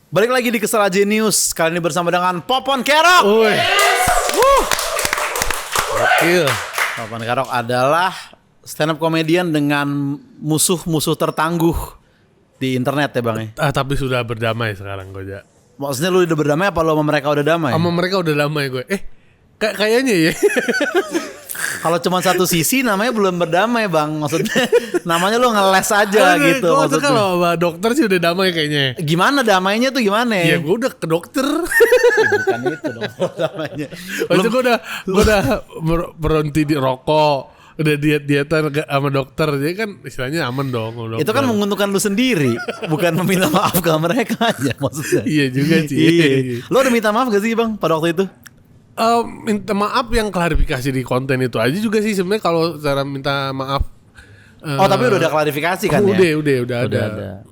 Balik lagi di Kesel Aja News. Kali ini bersama dengan Popon Kerok. Gokil. Popon Kerok adalah stand up comedian dengan musuh-musuh tertangguh di internet ya Bang ya. Tapi sudah berdamai sekarang gue aja. Maksudnya lu udah berdamai apa lu sama mereka udah damai? Sama mereka udah damai gue. Kayaknya ya. Kalau cuma satu sisi namanya belum berdamai Bang. Maksudnya namanya lu ngeles aja gitu. Gue Maksudnya kalau sama dokter sih udah damai kayaknya. gimana damainya tuh gimana? Ya gue udah ke dokter. Bukan itu dong damainya. Maksudnya gue udah berhenti di rokok. Udah diet-dietan sama dokter. Jadi kan istilahnya aman dong. Itu kan menguntungkan lu sendiri, bukan meminta maaf ke mereka aja maksudnya. Iya juga sih. Iya. Lu udah minta maaf gak sih Bang pada waktu itu? Minta maaf yang klarifikasi di konten itu aja juga sih sebenarnya kalau cara minta maaf. Tapi udah ada klarifikasi kan ya? Udah ada.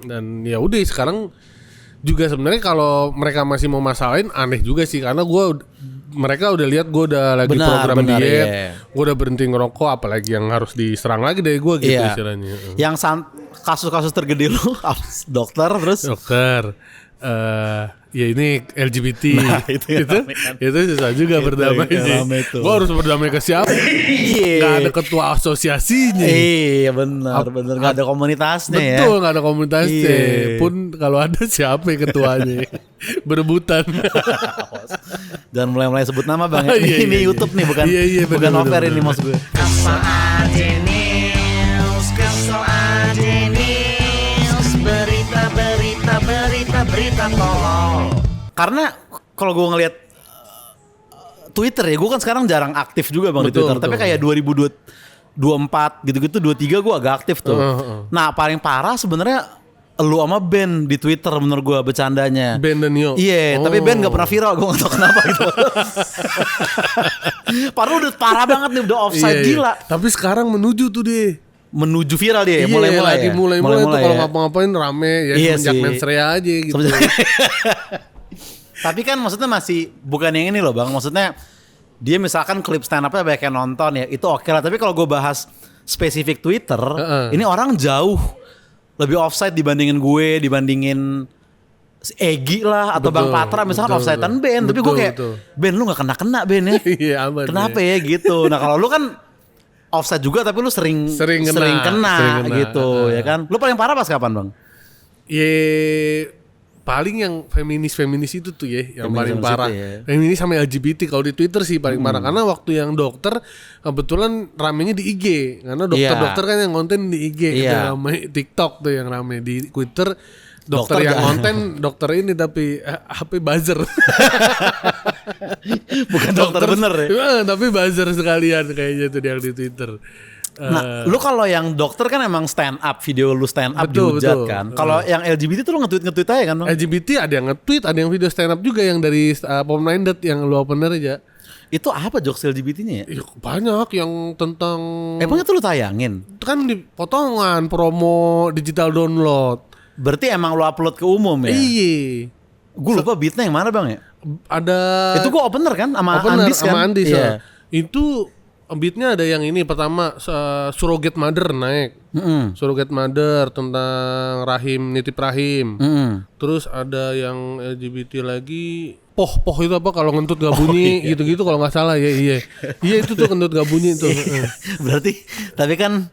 Dan ya udah sekarang juga sebenarnya kalau mereka masih mau masalahin aneh juga sih karena mereka udah lihat gue udah lagi program diet, yeah. Gue udah berhenti ngerokok, apalagi yang harus diserang lagi dari gue gitu istilahnya. Yang kasus-kasus tergede lu dokter terus? Dokter. Ya ini LGBT. Nah, itu susah juga berdamai sih. Gue harus berdamai ke siapa? Gak ada ketua asosiasinya. Iya benar. Gak ada komunitasnya ya. Betul, gak ada komunitasnya. Pun kalau ada siapa yang ketuanya? Berebutan. Dan mulai sebut nama Bang. Ini YouTube nih bukan bukan over ini maksud gue. Kesel aja news, kesel aja news, berita tolol. Karena kalau gue ngelihat Twitter ya, gue kan sekarang jarang aktif juga Bang di Twitter. Tapi kayak 2024 gitu-gitu 23 gue agak aktif tuh. Nah paling parah sebenarnya lu sama Ben di Twitter menurut gue bercandanya. Ben dan Yo. Iya, tapi Ben gak pernah viral, gue gak tau kenapa gitu. Padahal udah parah banget nih, udah offside gila. Tapi sekarang menuju tuh deh. Menuju viral dia, mulai-mulai tuh kalau ya. ngapa-ngapain rame ya semenjak mensrea aja gitu. Tapi kan maksudnya masih bukan yang ini loh Bang, maksudnya dia misalkan klip stand up-nya banyak yang nonton ya, itu oke lah. Tapi kalau gue bahas spesifik Twitter, ini orang jauh lebih offside dibandingin Egi lah atau Bang Patra misalkan offside-an Ben. Tapi gue kayak Ben lu gak kena Ben ya. Iya aman. Kenapa ya gitu. Nah kalau lu kan offside juga tapi lu sering kena gitu ya kan. Lu paling parah pas kapan Bang? Paling yang feminis itu tuh ya yang paling parah. Feminis sama LGBT kalau di Twitter sih paling parah karena waktu yang dokter kebetulan ramenya di IG karena dokter kan yang konten di IG gitu, ramai TikTok tuh yang rame di Twitter. Dokter yang konten dokter ini tapi HP buzzer. Bukan dokter bener ya. Tapi buzzer sekalian kayaknya tuh yang di Twitter. Nah, lu kalau yang dokter kan emang stand up, video lu stand up dihujat kan. Kalau yang LGBT tuh lu nge-tweet aja kan Bang? LGBT ada yang nge-tweet, ada yang video stand up juga yang dari Pom-Minded yang lu opener aja. Itu apa jokes LGBT-nya ya? Banyak yang tentang emangnya tuh lu tayangin? Itu kan di potongan promo digital download. Berarti emang lu upload ke umum ya? Iya. Gue lupa beatnya yang mana Bang ya? Ada. Itu gua opener kan sama Andis kan? Sama Andis ya. Itu beatnya ada yang ini pertama surrogate mother naik. Surrogate mother tentang rahim, nitip rahim. Terus ada yang LGBT lagi. Poh itu apa kalau ngentut gak bunyi gitu-gitu kalau nggak salah ya. Iya itu tuh ngentut gak bunyi tuh. Berarti tapi kan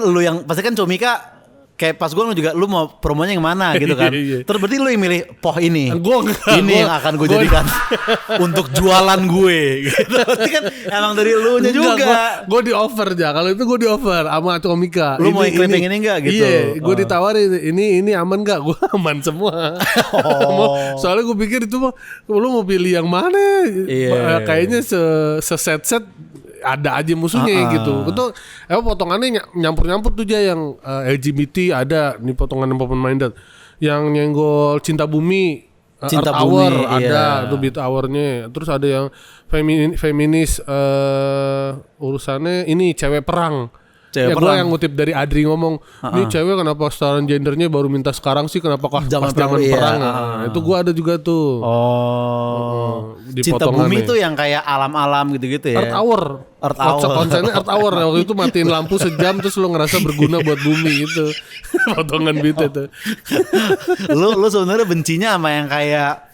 lu yang pasti kan Comika kayak pas gue juga lu mau promonya yang mana gitu kan. Terus berarti lu yang milih poh ini. Ini yang akan gue jadikan untuk jualan gue gitu. Berarti kan emang dari lu nya juga. Gue di offer aja. Kalau itu gue di offer sama Comika. Lu mau clipping ini enggak gitu. Iya, gue ditawarin ini aman enggak? Gue aman semua. Soalnya gue pikir itu mah lu mau pilih yang mana? Kayaknya set ada aja musuhnya gitu. Itu potongannya nyampur-nyampur tuh aja yang LGBT ada nih potongan yang Pom-Minded. Yang nyenggol Cinta Bumi, Earth Hour ada tuh beat hour-nya. Terus ada yang feminis urusannya ini cewek perang. Cewek Ya gue yang ngutip dari Adri ngomong, ini cewek kenapa setaraan gendernya baru minta sekarang sih, kenapa pas zaman perang? Nah, itu gue ada juga tuh. Di Cinta Bumi tuh yang kayak alam-alam gitu-gitu ya. Earth Hour. Konsennya Earth Hour. Waktu itu matiin lampu sejam terus lo ngerasa berguna buat bumi gitu. Potongan beat itu. Lu sebenarnya bencinya sama yang kayak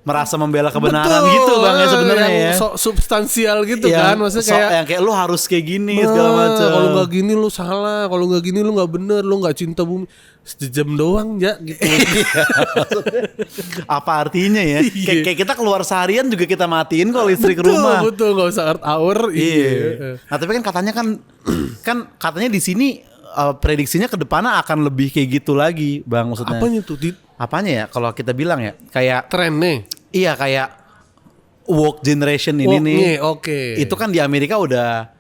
merasa membela kebenaran gitu bang ya sebenarnya ya. Substansial gitu kan, maksudnya kayak yang kayak lu harus kayak gini segala macam. Kalau nggak gini lu salah, kalau nggak gini lu nggak bener, lu nggak cinta bumi. Sejam doang ya gitu. Apa artinya ya? Kayak kita keluar seharian juga kita matiin kalau listrik rumah. Betul, nggak usah Earth Hour. Iya. Nah tapi kan katanya kan katanya di sini prediksinya ke depannya akan lebih kayak gitu lagi bang, maksudnya. Apanya tuh? Apanya ya? Kalau kita bilang ya kayak trennya. Iya kayak woke generation ini nih. Oke. Itu kan di Amerika udah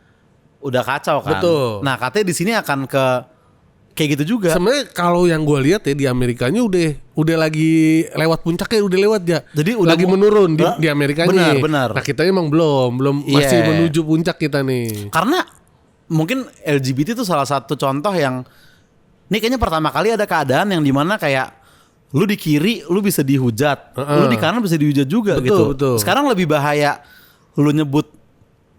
kacau kan. Betul. Nah katanya di sini akan kayak gitu juga. Sebenarnya kalau yang gue lihat ya di Amerikanya udah lagi lewat puncaknya, udah lewat ya. Jadi udah lagi menurun di Amerikanya. Benar. Nah kita emang belum masih menuju puncak kita nih. Karena mungkin LGBT itu salah satu contoh yang ini kayaknya pertama kali ada keadaan yang dimana kayak lu di kiri lu bisa dihujat, lu di kanan bisa dihujat juga. Betul. Sekarang lebih bahaya lu nyebut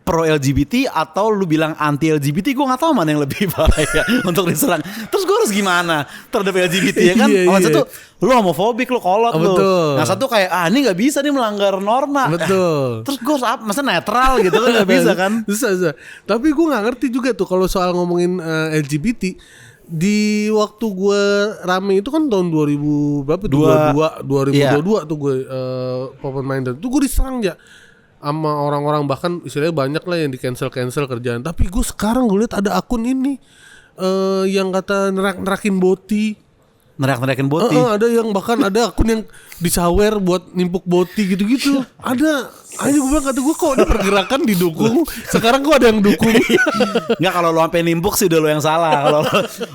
pro LGBT atau lu bilang anti LGBT, gue nggak tahu mana yang lebih bahaya untuk diserang. Terus gue harus gimana terhadap LGBT ya kan? Satu lu homofobik, lu kolot lu. Nah satu kayak ini nggak bisa nih melanggar norma. Betul. Terus gue masa netral gitu kan nggak bisa kan? Bisa. Tapi gue nggak ngerti juga tuh kalau soal ngomongin LGBT. Di waktu gue rame itu kan tahun 2000 berapa? 2022 tuh gue open minded. Tuh gue diserang ya sama orang-orang, bahkan istilahnya banyak lah yang di cancel kerjaan. Tapi gue sekarang gue lihat ada akun ini yang kata nerakin boti. Nerakin boti. Ada yang bahkan ada akun yang disawer buat nimpuk boti gitu-gitu. Ada. Ayo gue bilang, kata gue kok ada pergerakan didukung. Sekarang kok ada yang dukung. Nggak, kalau lo sampai nimpuk sih udah lo yang salah. Kalau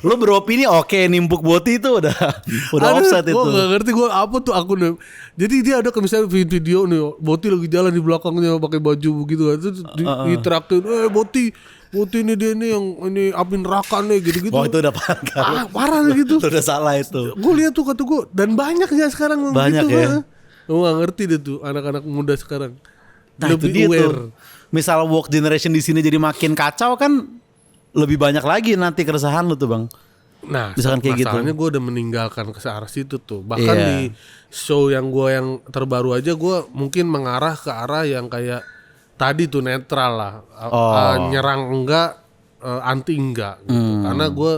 lo beropini oke, nimpuk boti itu udah offset itu. Gue gak ngerti gue apa tuh akunnya. Jadi dia ada misalnya video nih, boti lagi jalan di belakangnya pakai baju begitu. Terus diterakin, boti ini dia nih yang ini api neraka nih gitu-gitu. Oh itu udah parah. Parah gitu. Itu udah salah itu. Gue lihat tuh, kata gue, dan banyak ya sekarang banyak begitu, ya. Gue gak ngerti deh tuh anak-anak muda sekarang. Nah lebih itu dia aware. tuh. Misal woke generation di sini jadi makin kacau kan, lebih banyak lagi nanti keresahan lu tuh bang. Nah, misalkan kayak gitu. Masalahnya gue udah meninggalkan ke arah situ tuh. Bahkan di show yang terbaru aja gue mungkin mengarah ke arah yang kayak tadi tuh netral lah. Nyerang enggak, anti enggak gitu. Karena gue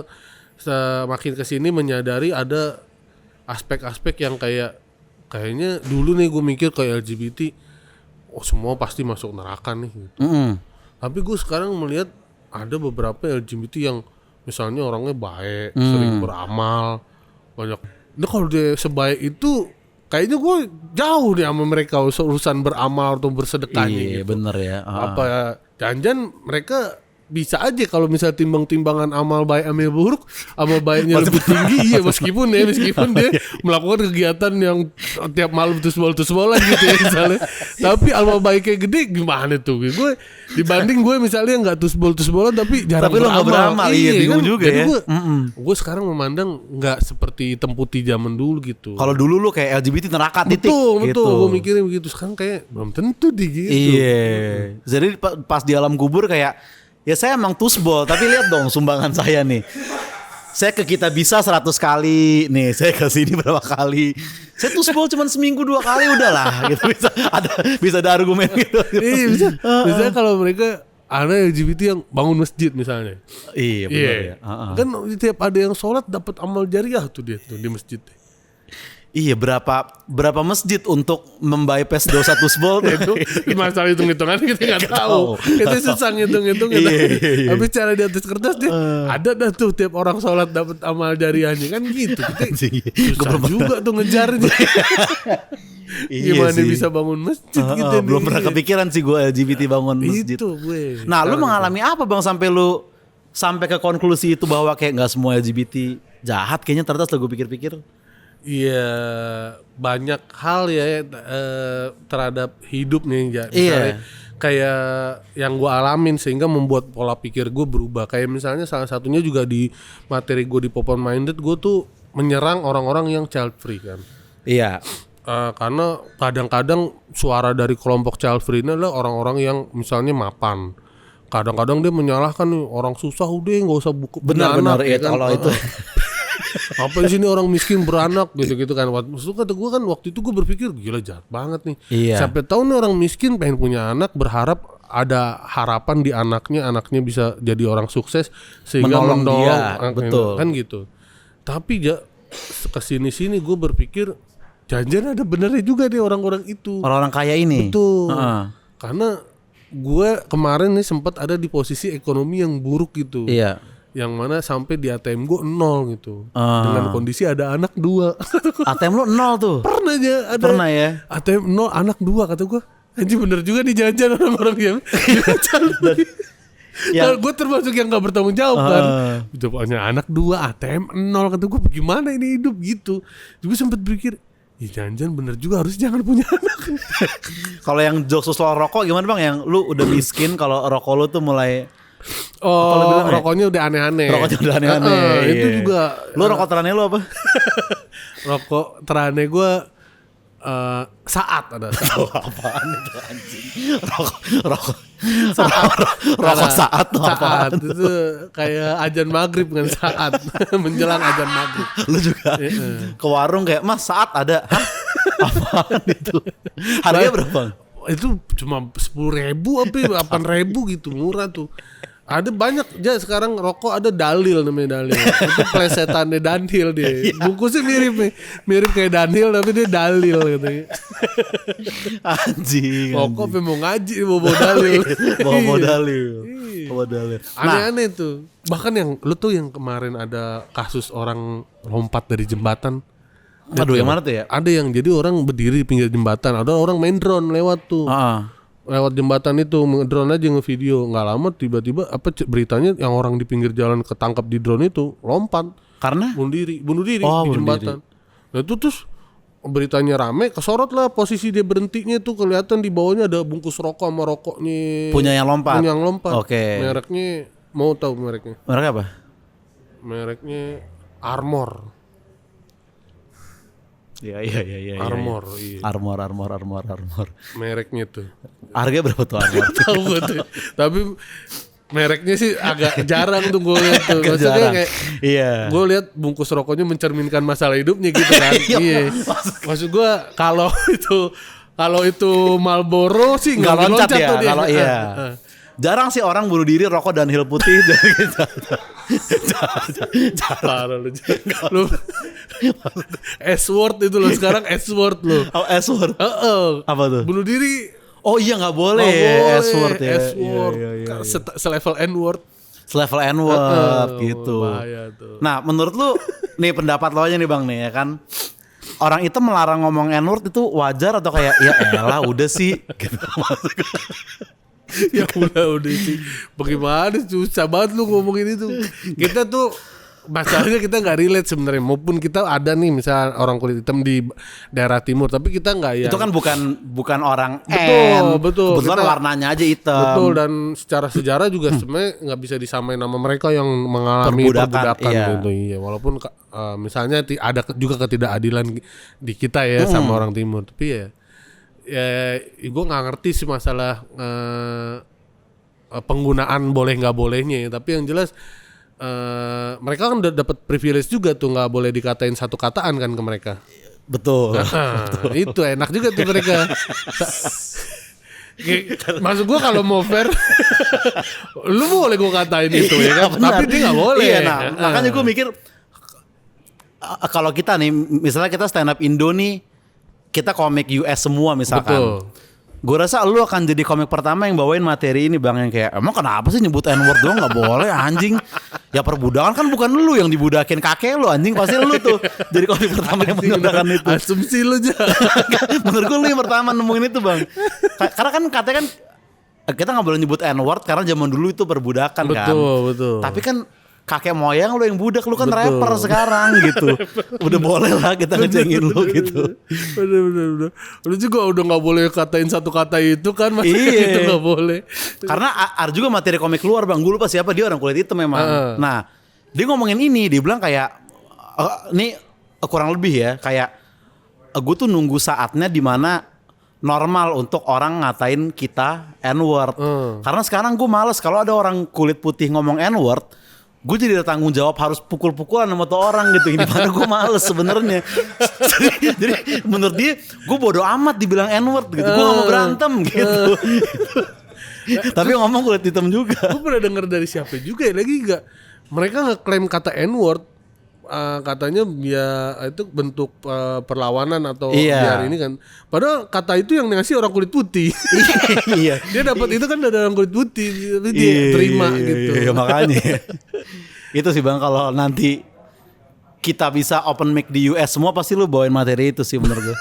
semakin kesini menyadari ada aspek-aspek yang kayaknya dulu nih gue mikir kayak LGBT, semua pasti masuk neraka nih gitu. Tapi gue sekarang melihat ada beberapa LGBT yang misalnya orangnya baik, sering beramal, banyak. Nah kalau dia sebaik itu, kayaknya gue jauh nih sama mereka urusan beramal atau bersedekahnya. Iya gitu. bener ya. Apa jangan mereka bisa aja kalau misalnya timbang-timbangan amal baik amal buruk, amal baiknya lebih tinggi. Iya meskipun dia melakukan kegiatan yang tiap malam tusbol-tusbolan gitu ya misalnya. Tapi amal baiknya gede gimana tuh? Gue dibanding gue misalnya nggak tusbol-tusbolan tapi jarang tapi lo nggak beramal. Iya bingung kan? juga Jadi ya. Gue sekarang memandang nggak seperti hitam putih zaman dulu gitu. Kalau dulu lu kayak LGBT neraka titik. Betul. Gitu. Gue mikirnya begitu. Sekarang kayak belum tentu gitu. Iya. Jadi pas di alam kubur kayak, ya saya emang tusbol, tapi lihat dong sumbangan saya nih. Saya ke Kita Bisa 100 kali, nih saya ke sini berapa kali. Saya tusbol cuma seminggu 2 kali udahlah gitu, bisa ada argumen gitu. Iya bisa. Misalnya kalau mereka ada LGBT yang bangun masjid misalnya. Iya benar ya. Kan tiap ada yang sholat dapat amal jariah tuh dia tuh di masjid. Iya berapa masjid untuk membypass dosa tusbol itu masalah hitung-hitungan kita nggak tahu. Itu susah ngitung-hitung. Tapi cara di atas kertas dia ada dah tuh tiap orang sholat dapat amal jariahnya kan gitu. Susah juga tuh ngejarnya. Gimana bisa bangun masjid gitu? Belum pernah kepikiran sih gue LGBT bangun masjid. Itu gue. Nah lu mengalami apa bang sampai ke konklusi itu bahwa kayak nggak semua LGBT jahat kayaknya ternyata setelah gue pikir-pikir. Iya banyak hal ya terhadap hidup nih ya. Misalnya kayak yang gue alamin sehingga membuat pola pikir gue berubah. Kayak misalnya salah satunya juga di materi gue di Popon Minded, gue tuh menyerang orang-orang yang child free kan. Iya. Karena kadang-kadang suara dari kelompok child free ini adalah orang-orang yang misalnya mapan. Kadang-kadang dia menyalahkan nih, orang susah udah nggak usah Benar-benar ya kan? kalau itu. Apa di sini orang miskin beranak gitu-gitu kan. Maksud kata gue kan waktu itu gue berpikir gila jahat banget nih. Iya. Sampai tahu nih orang miskin pengen punya anak, berharap ada harapan di anaknya bisa jadi orang sukses sehingga Menolong dia, betul kan gitu. Tapi kesini-sini gue berpikir jangan ada benernya juga deh orang-orang itu. Orang-orang kaya ini. Betul. Karena gue kemarin nih sempat ada di posisi ekonomi yang buruk gitu. Iya. Yang mana sampai di ATM gue 0 gitu. Dengan kondisi ada anak 2. ATM lu 0 tuh. Pernah ya. ATM 0 anak 2 kata gue. Anjir bener juga nih jajan orang-orang yang Nah, gue termasuk yang gak bertanggung jawab kan. Jawabnya anak 2 ATM 0 kata gue, gimana ini hidup gitu. Gue sempat berpikir, ya jangan bener juga harus jangan punya anak. Kalau yang jokes soal rokok gimana bang? Yang lu udah miskin kalau rokok lu tuh mulai rokoknya udah aneh-aneh. Rokoknya udah aneh-aneh. Itu juga. Lu rokok teraneh lu apa? Rokok teraneh gue saat ada. Apaan itu anjing? Rokok saat tuh apaan? Saat itu kayak azan maghrib kan, saat menjelang azan maghrib. Lu juga ke warung kayak mas saat ada. Hah? Apaan itu? Harganya berapa? Itu cuma 10.000 apa 8.000 gitu, murah tuh. Ada banyak ya sekarang rokok, ada Dalil namanya Dalil. Itu plesetannya Danhil dia. Bungkusnya mirip kayak Danhil tapi dia Dalil katanya. Anjing. Rokok mau ngaji bawa Dalil. Bawa Dalil. Aneh-aneh tuh. Bahkan yang lu tuh yang kemarin ada kasus orang lompat dari jembatan. Aduh, yang mana tuh ya? Ada yang jadi orang berdiri di pinggir jembatan, ada orang main drone lewat tuh. Lewat jembatan itu drone aja ngevideo, nggak lama tiba-tiba beritanya yang orang di pinggir jalan ketangkap di drone itu lompat karena bunuh diri di jembatan. Nah itu terus beritanya rame, kesorot lah posisi dia berhentinya tuh, kelihatan di bawahnya ada bungkus rokok sama rokoknya punya yang lompat. Oke. Mereknya mau tahu mereknya? Merek apa? Mereknya Armor. Iya. Armor. Mereknya tuh. Harganya berapa tuh Armor? Tahu gue tuh. Tapi mereknya sih agak jarang tuh gue lihat tuh. Maksudnya kayak gue lihat bungkus rokoknya mencerminkan masalah hidupnya gitu kan. Iya. Maksud gue kalau itu Marlboro sih nggak loncat ya, tuh dia. Kalau jarang sih orang bunuh diri rokok Dunhill putih. Jarang lu. S-word itu lo sekarang S-word lo. Oh S-word. Apa tuh? Bunuh diri. Oh iya nggak boleh. S-word ya. S-word. Selevel N-word. Selevel N-word gitu. Bahaya tuh. Nah menurut lu nih pendapat lo aja nih bang nih ya kan. Orang itu melarang ngomong N-word itu wajar atau kayak ya elah udah sih gitu. Ya udah sih. Bagaimana susah banget lu ngomongin itu. Kita tuh masalahnya kita nggak relate sebenarnya. Maupun kita ada nih misal orang kulit hitam di daerah timur, tapi kita nggak ya. Itu kan bukan orang betul. Kebetulan warnanya aja hitam. Betul, dan secara sejarah juga sebenarnya nggak bisa disamain sama mereka yang mengalami perbudakan gitu. Iya, walaupun misalnya ada juga ketidakadilan di kita ya sama orang timur, tapi ya gue nggak ngerti sih masalah penggunaan boleh nggak bolehnya ya. Tapi yang jelas mereka kan udah dapat privilege juga tuh, nggak boleh dikatain satu kataan kan ke mereka. Betul. Itu enak juga tuh mereka. Maksud gue kalau mau fair, lu boleh gue katain itu ya kan, tapi dia nggak boleh. Iya, makanya gue mikir kalau kita nih, misalnya kita stand up Indo nih, kita komik US semua misalkan. Betul. Gue rasa lu akan jadi komik pertama yang bawain materi ini bang, yang kayak emang kenapa sih nyebut N-word doang nggak boleh anjing? Ya perbudakan kan bukan lu yang dibudakin, kakek lu anjing, pasti lu tuh jadi komik pertama yang menyebutkan itu. Asumsi lu aja. Menurut gue lu yang pertama nemuin itu bang. Karena kan katanya kan kita nggak boleh nyebut N-word karena zaman dulu itu perbudakan kan. Betul. Tapi kan kakek moyang, lu yang budak, lu kan Betul. rapper sekarang gitu. Udah boleh lah kita ngecengin lu gitu. Bener. Lu juga udah nggak boleh katain satu kata itu kan, masa Iya. itu nggak boleh. Karena ada juga materi komik keluar bang, gue lupa siapa dia, orang kulit hitam memang. Nah dia ngomongin ini, dia bilang kayak ini kurang lebih ya, kayak gue tuh nunggu saatnya dimana normal untuk orang ngatain kita N-word. Karena sekarang gue males kalau ada orang kulit putih ngomong N-word, gue jadi ada tanggung jawab harus pukul-pukulan sama tuh orang gitu. Ini mana gue males sebenarnya. jadi menurut dia gue bodo amat dibilang N-word gitu. Gue gak mau berantem gitu. Tapi ngomong kulit hitam juga. Gue pernah denger dari siapa juga ya, lagi gak, mereka ngeklaim kata N-word, katanya biar itu bentuk perlawanan atau biar ini kan. Padahal kata itu yang ngasih orang kulit putih. Iya. Dia dapat itu kan dari orang kulit putih, jadi dia terima gitu. Iya makanya. Itu sih bang, kalau nanti kita bisa open mic di US semua pasti lu bawain materi itu sih menurut gue.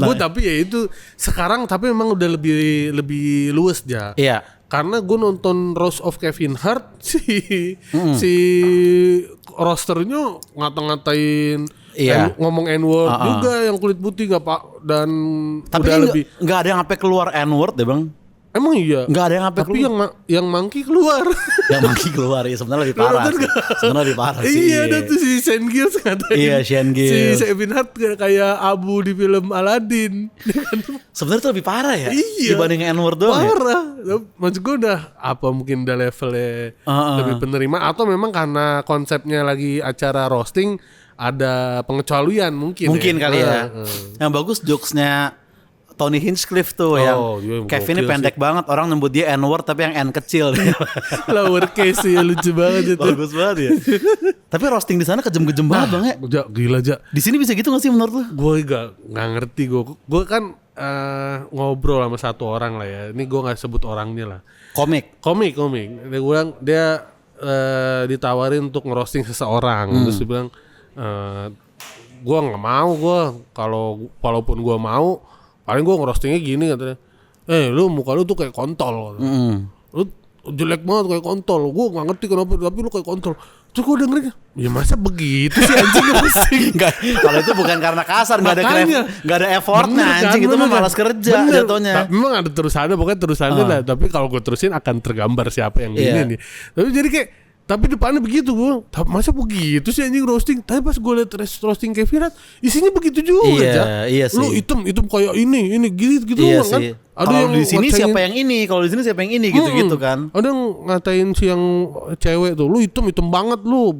Gue tapi ya itu sekarang tapi memang udah lebih luas ya. Iya. Karena gue nonton Roast of Kevin Hart si rosternya ngata-ngatain ngomong N-word juga yang kulit putih nggak pak, dan tapi udah lebih nggak ada yang sampai keluar N-word deh bang. emang iya Nggak ada yang sampai tapi keluar. yang monkey keluar. Yang monkey keluar ya sebenarnya lebih parah sih. Sebenarnya lebih parah sih. Iya ada tuh si Shane Gillis ngatain. Iya, Shane Gillis. Si Kevin Hart kayak Abu di film Aladdin. Sebenarnya itu lebih parah ya Iya. dibanding N-word doang ya. Parah. Maksud gue udah apa mungkin udah levelnya lebih penerima, atau memang karena konsepnya lagi acara roasting ada pengecualian mungkin Kali ya. Yang bagus jokesnya Tony Hinchcliffe tuh yang iya, Kevin ini gokil pendek banget, orang nyebut dia N-word tapi yang N kecil. Lowercase ya, lucu banget itu. Bagus banget ya. Tapi roasting di sana kejem-kejem banget bang ya. Gila aja. Di sini bisa gitu gak sih menurut lu? Gue nggak ngerti, gue kan ngobrol sama satu orang lah ya. Ini gue nggak sebut orangnya lah. Komik. Dia bilang dia ditawarin untuk ngerosting seseorang, terus dia bilang gue nggak mau, gue kalau walaupun gue mau paling gue ngerostingnya gini katanya. Lu muka lu tuh kayak kontol. Lu jelek banget kayak kontol. Gue nggak ngerti kenapa tapi lu kayak kontol. Terus gue dengerin, ya masa begitu sih anjing ngerosting. Enggak, kalau itu bukan karena kasar, enggak ada effortnya anjing, itu mah malas kerja jatuhnya. Memang ada terusannya, pokoknya terusannya lah. Tapi kalau gue terusin akan tergambar siapa yang gini nih. Tapi jadi kayak, tapi depannya begitu gue, masa begitu sih anjing roasting. Tapi pas gue liat roasting Kevin Hart, isinya begitu juga. Iya sih. Lu hitam kayak ini gitu iya kan. Sih. Kalau di sini siapa yang ini, kalau di sini siapa yang ini gitu kan. Ada yang ngatain si yang cewek tuh, lu hitam banget lu.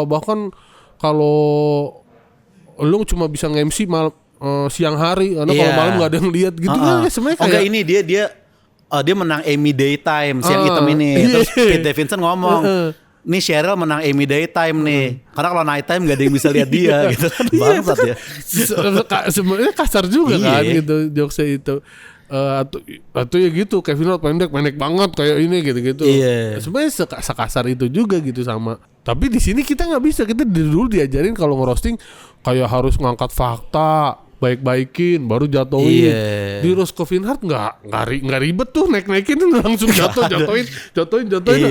Bahkan kalau lu cuma bisa nge-MC siang hari, karena kalau malam nggak ada yang lihat gitu kan. Sebenarnya kayak ini dia menang Emmy Daytime siang hitam ini. Terus Pete Davidson ngomong, nih Cheryl menang Emmy Daytime nih. Karena kalau nighttime gak ada yang bisa lihat dia gitu kan. Bangsat ya. Sebenarnya kasar juga kan gitu jokesnya itu. Atau ya gitu, Kevin Hart pendek banget kayak ini gitu-gitu. Sebenarnya sekasar itu juga gitu sama. Tapi di sini kita nggak bisa, kita dulu diajarin kalau ngerosting kayak harus ngangkat fakta, baik-baikin baru jatuhin. Di roast Kevin Hart nggak ribet tuh, naikin langsung jatuhin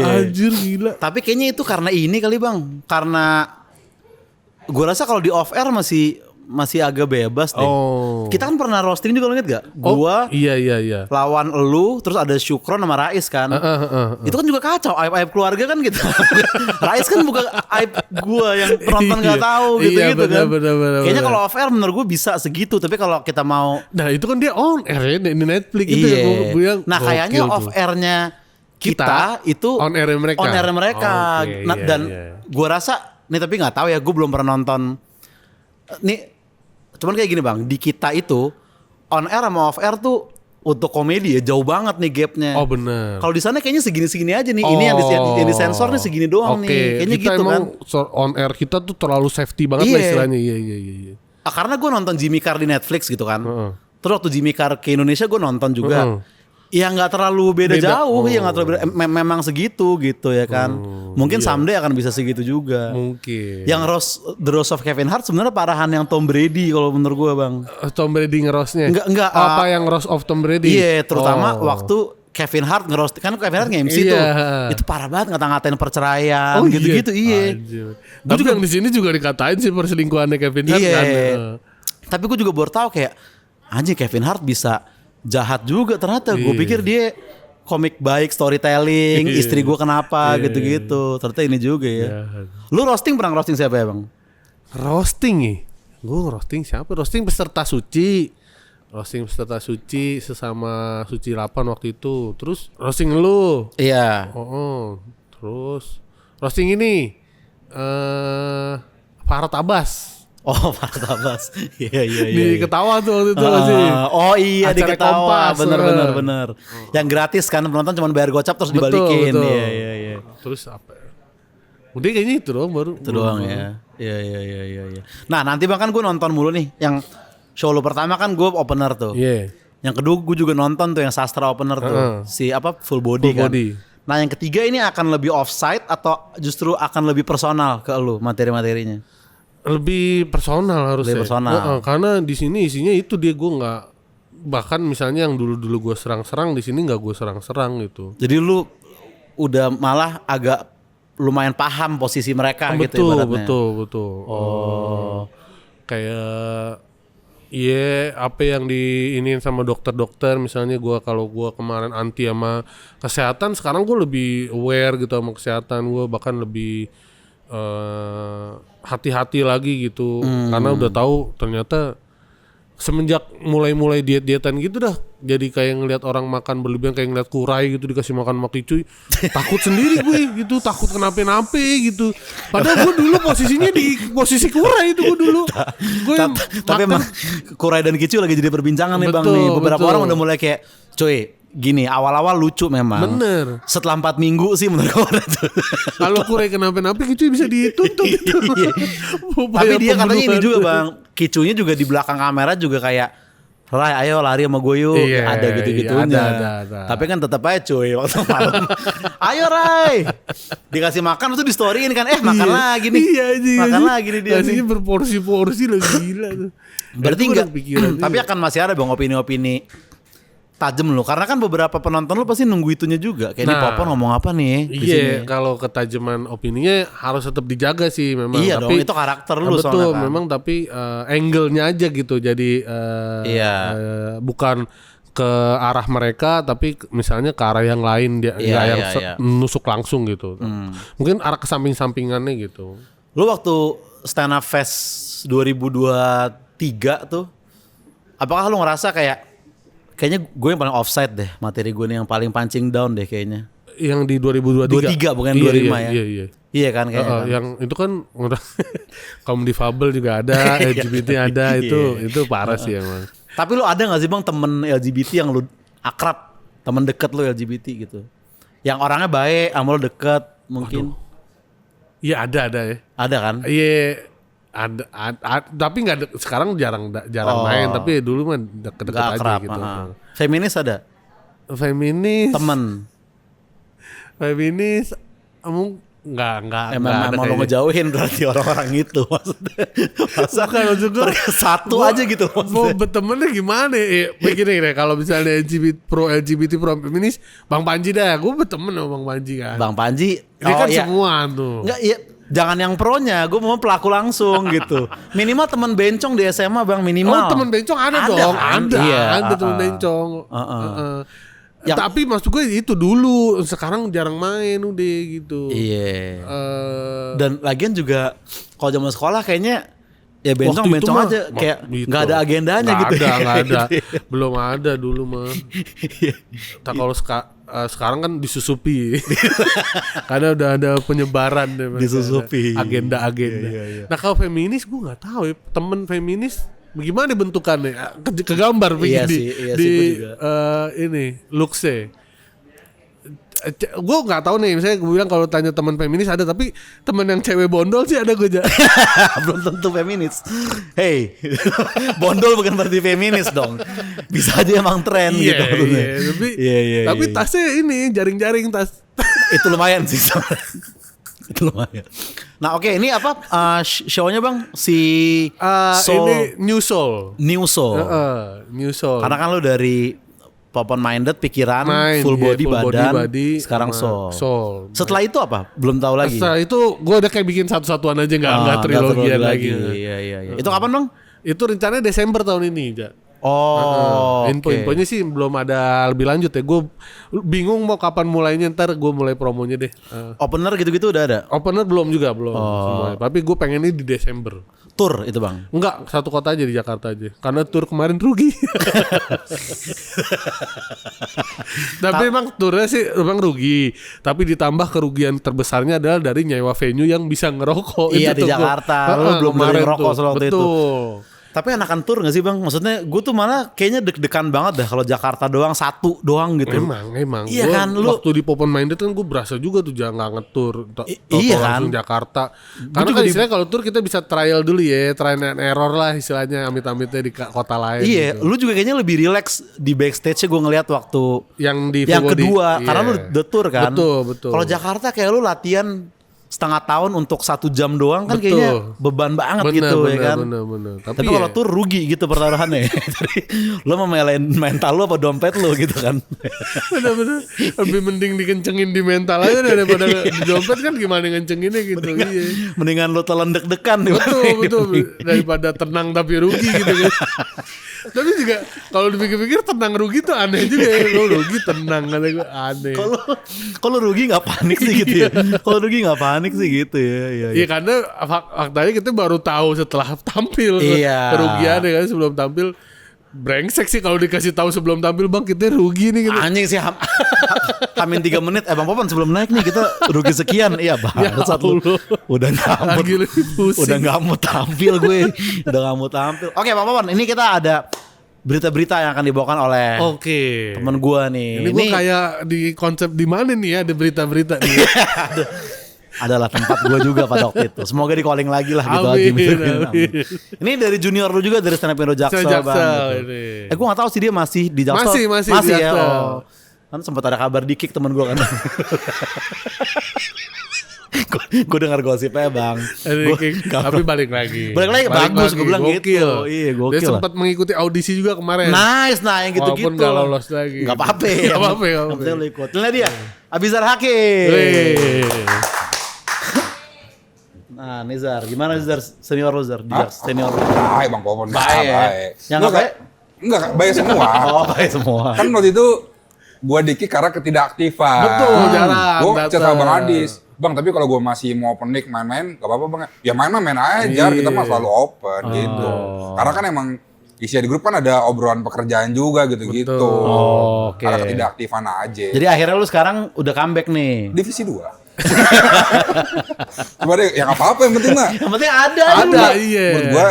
anjir gila. Tapi kayaknya itu karena ini kali bang, karena gue rasa kalau di off air masih agak bebas deh. Kita kan pernah roasting juga, lo inget gak? Gua iya lawan elu, terus ada Syukron sama Rais kan. Itu kan juga kacau, aib keluarga kan gitu. Rais kan bukan aib gua yang penonton gak tahu gitu kan. Bener. Kayaknya kalau off air menurut gua bisa segitu, tapi kalau kita mau, nah itu kan dia on air di Netflix itu ya. Nah kayaknya off airnya kita itu on air mereka. Dan gua rasa nih, tapi nggak tahu ya, gua belum pernah nonton. Nih cuman kayak gini bang, di kita itu on air sama off air tuh untuk komedi ya jauh banget nih gapnya. Bener. Kalau di sana kayaknya segini aja nih. Ini yang disensor nih segini doang nih. Kayaknya kita gitu kan. On air kita tuh terlalu safety banget lah istilahnya. Iya. Karena gue nonton Jimmy Carr di Netflix gitu kan. Terus waktu Jimmy Carr ke Indonesia gue nonton juga. Ya nggak terlalu beda jauh, ya nggak terlalu beda. Memang segitu gitu ya kan. Mungkin someday akan bisa segitu juga. Mungkin. Yang The Roast of Kevin Hart sebenarnya parahan yang Tom Brady kalau menurut gue bang. Tom Brady ngerosnya? Enggak. Apa yang roast of Tom Brady? Iya, terutama waktu Kevin Hart ngerosting kan, Kevin Hart nge-MC tuh. Itu parah banget ngata-ngatain perceraian gitu-gitu. Iya. Gue juga di sini juga dikatain sih perselingkuhannya Kevin Hart kan. Tapi gue juga baru tahu kayak anjing Kevin Hart bisa jahat juga ternyata. Gue pikir dia komik baik, storytelling, istri gue kenapa gitu-gitu. Ternyata ini juga ya. Lu pernah roasting siapa ya bang? Roasting nih, gue roasting siapa? Roasting peserta Suci sesama Suci 8 waktu itu. Terus roasting lu. Iya. Terus roasting ini Farhad Abbas. Oh, Farhad Abbas. Iya. Di Ketawa tuh waktu itu sih. Oh iya, di Ketawa. Kompas, bener. Yang gratis kan, penonton cuma bayar gocap terus dibalikin. Iya. Terus apa? Udah kayaknya itu doang baru. Itu doang ya. Iya. Nah, nanti bahkan gue nonton mulu nih yang show lu pertama kan gue opener tuh. Iya. Yang kedua gue juga nonton tuh yang sastra opener tuh. Si Full Body kan. Nah, yang ketiga ini akan lebih offside atau justru akan lebih personal ke lu materi-materinya? Lebih personal harusnya. Lebih personal. Karena di sini isinya itu dia, gue nggak, bahkan misalnya yang dulu gue serang-serang, di sini nggak gue serang-serang gitu. Jadi lu udah malah agak lumayan paham posisi mereka gitu ibaratnya. Betul. Kayak apa yang diinin sama dokter-dokter, misalnya kalau gue kemarin anti sama kesehatan, sekarang gue lebih aware gitu sama kesehatan gue, bahkan lebih hati-hati lagi gitu. Karena udah tahu ternyata semenjak mulai diet-dietan gitu dah, jadi kayak ngelihat orang makan berlebihan, kayak ngelihat kurai gitu dikasih makan sama Kicuy, takut sendiri gue gitu, takut kenapa-napa gitu. Padahal gue dulu posisinya di posisi kurai itu gue dulu. Tapi emang kurai dan Kicuy lagi jadi perbincangan nih bang nih. Beberapa orang udah mulai kayak, cuy gini, awal-awal lucu memang. Bener. Setelah 4 minggu sih menurut gue tuh. Kalau kurai kenapa-napa Kicuy bisa dituntut itu. Tapi dia katanya ini juga bang, Kicuynya juga di belakang kamera juga kayak, Rai ayo lari sama gue yuk. Ada gitu-gitunya. Ada. Tapi kan tetap aja cuy waktu malam. Ayo Rai. Dikasih makan terus di storyin kan, makan lagi nih. Makan lagi nih dia. Nasinya berporsi-porsi lah, gila tuh. Berarti enggak, tapi akan masih ada bang opini-opini tajam lo, karena kan beberapa penonton lo pasti nunggu itunya juga. Kayak ini Popon ngomong apa nih? Iya, kalau ketajaman opininya harus tetap dijaga sih memang. Iya tapi, dong, itu karakter lo soalnya betul, kan. memang tapi angle-nya aja gitu. Jadi bukan ke arah mereka, tapi misalnya ke arah yang lain, nusuk langsung gitu. Mungkin arah kesamping-sampingannya gitu. Lo waktu Stand Up Fest 2023 tuh, apakah lo ngerasa kayaknya gue yang paling offside deh, materi gue nih yang paling punching down deh kayaknya. Yang di 2023? 23 bukan 25 ya? Iya kan kayaknya. Yang itu kan kaum difabel juga ada, LGBT ada, itu parah sih emang. Tapi lu ada gak sih bang temen LGBT yang lu akrab, temen deket lu LGBT gitu? Yang orangnya baik, sama lu deket mungkin? Iya ada ya. Ada kan? Iya. Ada, tapi nggak, sekarang jarang main, tapi dulu mah deket-deket aja gitu. Feminis ada? Feminis nggak mau lo ngejauhin berarti orang-orang itu maksudnya. Maksud gue satu aja gitu maksudnya. Mau bertemannya gimana begini kalau misalnya LGBT pro feminis, Bang Panji dah, gue berteman sama Bang Panji kan. Bang Panji dia kan semua tuh. Enggak, iya. Jangan yang pro-nya, gue mau pelaku langsung gitu. Minimal teman bencong di SMA bang, minimal. Oh teman bencong ada dong, kan? Ada teman bencong. Tapi maksud gue itu dulu, sekarang jarang main udah gitu. Iya. Dan lagian juga kalau zaman sekolah kayaknya ya bencong aja, kayak nggak ada agendanya gitu. Nggak ada. Belum ada dulu mah. Tak kalau sekarang kan disusupi. Karena udah ada penyebaran disusupi agenda-agenda. Iya. Nah kalau feminis gue nggak tahu ya, temen feminis bagaimana bentukannya, kegambar begini di ini looks-nya. Gue nggak tahu nih, misalnya gue bilang kalau tanya teman feminis ada, tapi teman yang cewek bondol sih ada gue aja. Belum tentu feminis. Hey, bondol bukan berarti feminis dong. Bisa aja emang tren gitu. Tapi tasnya ini jaring-jaring tas. Itu lumayan sih. Itu lumayan. Nah oke, ini apa show-nya bang? Ini New Soul. New Soul. New Soul. Karena kan lu dari open minded, pikiran, Main, full iya, body, full badan, body, sekarang sama soul. soul. Setelah itu apa? Belum tahu lagi. Setelah itu gue udah kayak bikin satu-satuan aja, nggak trilogian lagi. Iya. Itu kapan dong? Itu rencananya Desember tahun ini, Ja. Info-infonya sih belum ada lebih lanjut ya. Gue bingung mau kapan mulainya, ntar gue mulai promonya deh. Opener gitu-gitu udah ada? Opener belum semuanya. Tapi gue pengennya di Desember. Tour itu bang? Enggak, satu kota aja di Jakarta aja. Karena tour kemarin rugi. Tapi emang turnya sih emang rugi. Tapi ditambah kerugian terbesarnya adalah dari nyewa venue yang bisa ngerokok. Iya itu di Jakarta. Lu belum boleh ngerokok waktu itu. Tapi enakan tour gak sih bang? Maksudnya gue tuh malah kayaknya deg-degan banget dah kalau Jakarta doang, satu doang gitu. Emang. Iya Gua kan lu. waktu di Open Minded kan gue berasa juga tuh jangan nggak ngetur. Iya kan. Langsung Jakarta. Karena kan istilahnya kalau tour kita bisa trial dulu ya, trial and error lah istilahnya, amit-amitnya di kota lain. Iya, gitu. lu juga kayaknya lebih relax di backstage gue ngeliat waktu yang kedua, karena lu the tour kan. Betul. Kalau Jakarta kayak lu latihan setengah tahun untuk 1 jam doang kan Betul. kayaknya beban banget gitu ya kan. Bener. Tapi kalau tour rugi gitu pertaruhannya. Jadi lu mau melain mental lu apa dompet lu gitu kan. Bener. Lebih mending dikencengin di mental aja daripada di dompet kan gimana ngencenginnya gitu. Iya. Mendingan lu telan deg-degan. Betul. Daripada tenang tapi rugi gitu kan. Tapi juga kalau dipikir-pikir tenang rugi tuh aneh juga ya. Kalau rugi tenang aneh. Kalau rugi nggak panik sih gitu ya. Kalau rugi nggak panik sih gitu ya. Iya karena faktanya kita baru tahu setelah tampil. Iya. Kerugiannya kan sebelum tampil. Brengsek sih kalau dikasih tahu sebelum tampil, bang kita rugi nih gitu. Anjing sih hamin 3 menit Bang Popon sebelum naik nih kita rugi sekian. Iya bang, Ya satu udah nggak mau tampil gue. Udah nggak mau tampil. Oke Bang Popon, ini kita ada berita-berita yang akan dibawakan oleh temen gue nih. Ini gue kayak di konsep di mana nih ya, ada berita-berita nih. Adalah tempat gue juga pada waktu itu. Semoga di calling lagi lah gitu. Amin. Ini dari junior lu juga, dari stand up Indo Jaksel bang gitu. Gue gak tahu sih dia masih di Jaksel. Masih ya. Kan sempat ada kabar di kick temen gue kan. Gue dengar gosipnya bang. Tapi balik lagi bagus. Gue bilang gitu. Iya gokil. Dia sempat mengikuti audisi juga kemarin. Nice, yang gitu-gitu. Walaupun gak lolos lagi. Gak apa-apa. Yang penting lu ikut. Lihat dia Abizar Hakim. Nah, Nizar, gimana Nizar senior lu Zar? Senior. Baik Bang Popon, baik. Yang enggak baik? Enggak, baik semua. Baik semua. Kan waktu itu gua di kick karena ketidakaktifan. Betul, jarang. Gua cerita Bang Adis, Bang, tapi kalau gua masih mau open mic main-main, gak apa-apa Bang. Ya main aja, kita mah selalu open gitu. Karena kan emang isi di grup kan ada obrolan pekerjaan juga gitu-gitu. Oke. Karena ketidakaktifan aja. Jadi akhirnya lu sekarang udah comeback nih. Divisi 2. Cuma deh, yang apa-apa yang penting mah. Yang penting ada. Iya. Menurut gua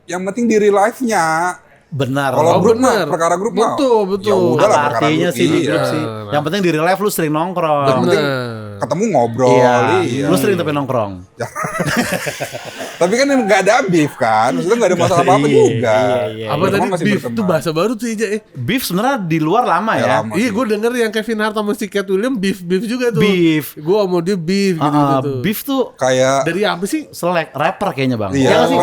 yang penting di real life-nya. Benar. Kalau grup mah, perkara grup mah. Betul. Ya udah lah, perkara artinya grup. sih di grup Iya. sih. Yang penting di real life lu sering nongkrong. Yang penting ketemu ngobrol. Iya. Lu sering tapi nongkrong. Tapi kan nggak ada beef kan, maksudnya nggak ada masalah apa-apa juga. Iya. Apa tadi beef itu bahasa baru tuh aja Beef sebenarnya di luar lama ya. lama. Iya, gue denger yang Kevin Hart sama si Cat William beef juga tuh. Beef. Gue mau dia beef gitu. Beef tuh Kayak Dari apa sih? selek rapper kayaknya bang. iya, nggak sih?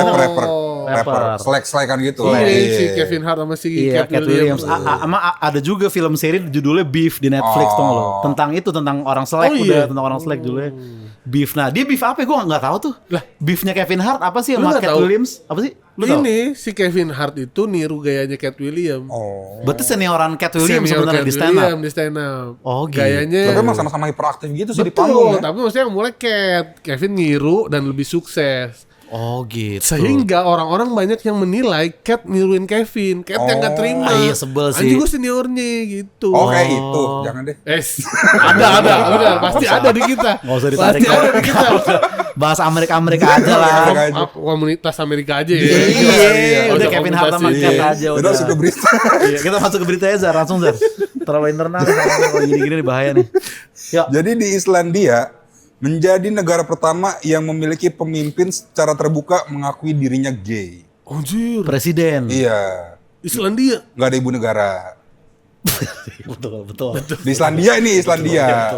rapper, selek-selekan gitu. Iya, si Kevin Hart sama si Iya, Cat Cat Williams. Sama ada juga film seri judulnya Beef di Netflix tuh lo. Tentang orang selek tentang orang selek judulnya. Beef. Nah, dia beef apa ya? Gue nggak tahu tuh. Lah, beefnya Kevin Hart apa sih Lu sama nggak Cat tahu? Williams? Apa sih? Lu tahu? Ini si Kevin Hart itu niru gayanya Cat Williams. Berarti senioran Cat Williams Senior sebenarnya Cat di stand up. Williams di stand up. Oh, gitu. Gayanya Tapi emang sama-sama hiperaktif gitu sih di panggung betul, ya. tapi maksudnya yang mulai Cat, Kevin niru dan lebih sukses. Oh gitu. Sehingga orang-orang banyak yang menilai Cat niruin Kevin. Cat yang gak terima. Iya, sebel sih. Anjing gue seniornya gitu. Oh kayak itu, jangan deh. Ada, pasti ada di kita. Nggak usah ditarik. Pasti ada di kita. Bahas Amerika aja lah. Komunitas Amerika aja ya. Iya, udah Kevin Hart sama Cat aja Udah udah. masuk ke berita. Iya, kita masuk ke berita aja Zar, langsung Zar. Terlalu internal kalau gini-gini bahaya nih. Yuk. Jadi di Islandia menjadi negara pertama yang memiliki pemimpin secara terbuka mengakui dirinya gay. Anjir. Presiden. Iya, Islandia. nggak ada ibu negara. betul. Di Islandia ini, Islandia.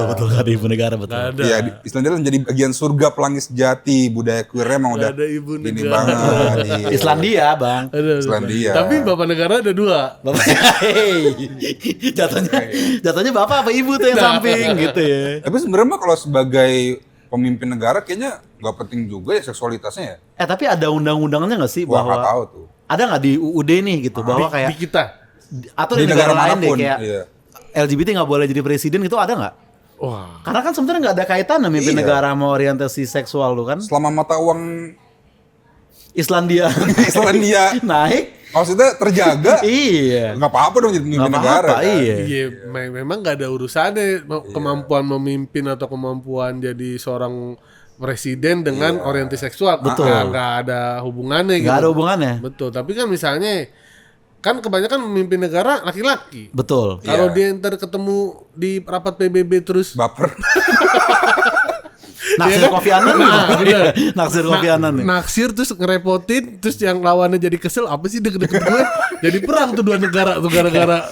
Betul ada ibu negara betul. Iya, di Islandia menjadi bagian surga pelangi sejati, budaya queer emang udah ada ibu ini negara. banget. Iya. Islandia, Bang. Islandia. Tapi bapak negara ada 2. Bapak, jatuhnya bapak apa ibu tuh yang samping gitu ya. Tapi sebenarnya mah kalau sebagai pemimpin negara kayaknya nggak penting juga ya seksualitasnya ya. Tapi ada undang-undangnya nggak sih Wah, bahwa nggak tahu tuh. ada nggak di UUD nih gitu bahwa kayak Di kita. atau di negara lain deh manapun, kayak iya. LGBT nggak boleh jadi presiden gitu ada nggak? Wah. Karena kan sebenarnya nggak ada kaitan mimpin Iya. negara sama orientasi seksual lu kan. Selama mata uang Islandia Islandia naik, maksudnya terjaga, iya. nggak apa-apa dong jadi pemimpin Nggak negara. apa-apa, Kan? iya. Iya, memang nggak ada urusannya kemampuan memimpin atau kemampuan jadi seorang presiden dengan orientasi seksual. Betul. Nggak ada hubungannya gitu. Nggak ada hubungannya. Betul, tapi kan misalnya kan kebanyakan memimpin negara laki-laki. Betul. Kalau Iya. dia ntar ketemu di rapat PBB terus Baper. Naksir Kofi Annan nih. bener. Naksir Kofi Annan nih. naksir terus ngerepotin terus yang lawannya jadi kesel apa sih deket-deket gue jadi perang tuh 2 negara tuh gara-gara